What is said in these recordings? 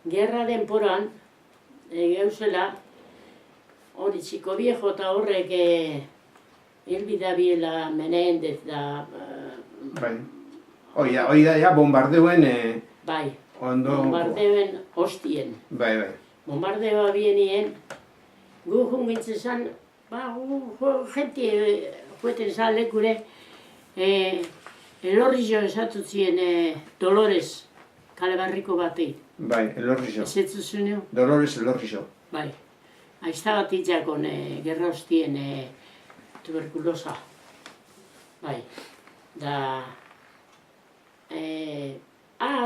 gerra denporan, geuzela, hori txiko viejo eta horrek hilbidabiela Menendez da... Bai. Hoi da, ja, bombardeuen... Bai, ondo... bombardeuen hostien. Bai. Bombardeoa bienien, gu jungintzen zan, gente jueten zan lekure, Elorrizo esatu zien Dolores, kale barriko bati. Bai, Elorrizo. Ezetzu zunio? Dolores Elorrizo. Bai. Aizta bat itxakon gerra hostien tuberkulosa. Bai. Da...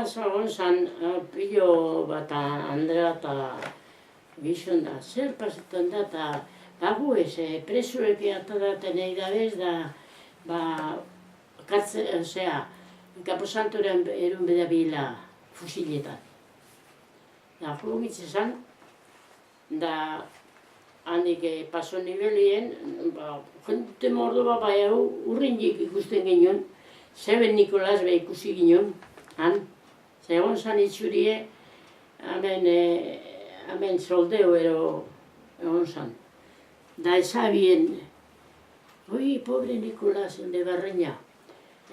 zagon zan, pilo bat Andrea eta gizon da, zer pasetan da, eta bagu ez, presuek atadaten eidabez da, kartze, osea, Kaposantoren erun bedabila fusiletan. Da, jugitze zan, da, handik paso nivelien, jente mordo bat bai hau urrindik ikusten genuen, Zeben Nikolas be ikusi ginen, han, zegoen zan itxurie, hemen soldeo egon zan. Da ezabien, oi, pobre Nikolas, de Barreña.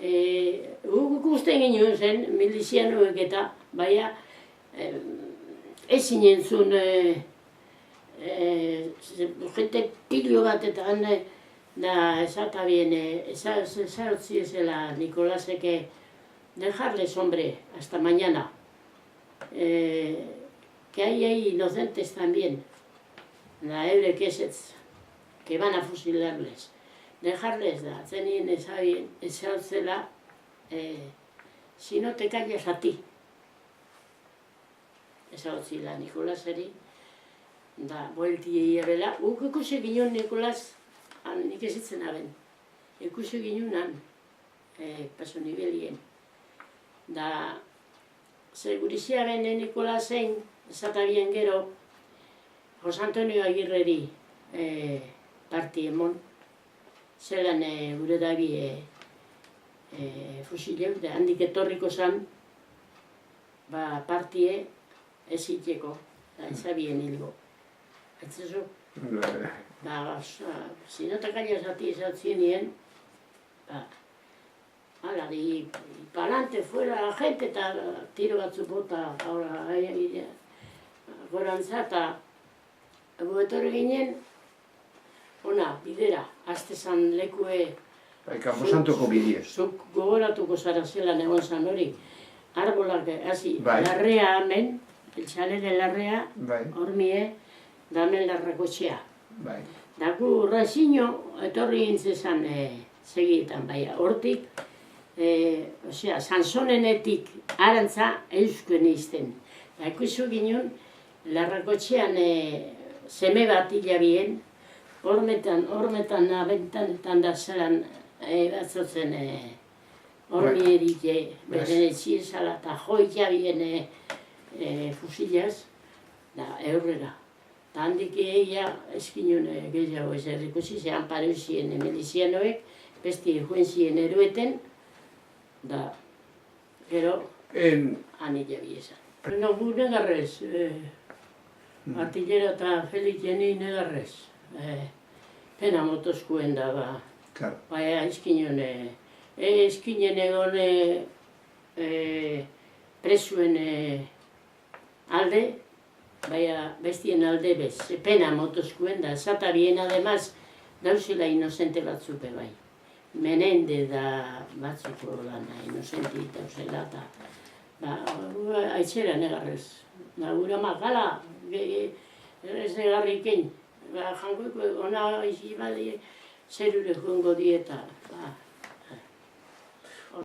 Ikusten ginen zen, milizianoek eta, baina, ezin entzun, jente pilo bat eta da esatabien, esarotzi ezela Nikolaseke, dejarles, hombre, hasta mañana. Que hay inocentes también, la ebre que que van a fusilarles. Dejarles da, zenien esarotzela, si no te calles a ti. Esarotzila Nikolaseri, da, buelti ebela, ikusi ginen Nikolas, nik ezitzen aben, ikusi ginen paso nivelien. Da, segurizia bene Nikolasen, esatabien gero, Jose Antonio Agirreri parti emon, zelan gure dabi fusileu, da handik etorriko zan, partie eziteko, da ezabien hilgo. Etzezu? Da, si no te callas a ti esatzen nien, hala, y pa'lante fuera la gente eta tiro batzu bota, gorantza eta etorri ginen, ona, bidera, azte zan lekue... Bai, Kaposantoko bidez. Zuk gogoratuko zara zelan egon zan hori, arbolak, hasi, larrea hemen, el xale de larrea, hormie, da hemen larrakotxea. Daku Rasino etorri gintzezan segietan, baina hortik, osea, Sansonenetik arantza euskuen izten. Ikusu ginen, larrakotxean seme bat hilabien, hormetan abentan da zelan batzotzen hormierik beren etxiezala eta joikabien fusilaz, da eurrera. Eta handik egia eskinun gehiago ez errikusi, zehan pareuzien milizianoek, besti joen zien erueten, da, gero, anila biezan. No, gu negarrez, artillera eta Felix jeni negarrez. Pena motoskuen da, baina eskinen egon presuen alde, baina bestien alde bez, pena motoskuen da, zata bien ademaz, dauzela inozente batzupe bai. Menende da batzuko lana, inozenti dauzela eta aitzera negarrez. Gura makala, ez negarrikein, jangoiko ona izi badi zerure joango dieta.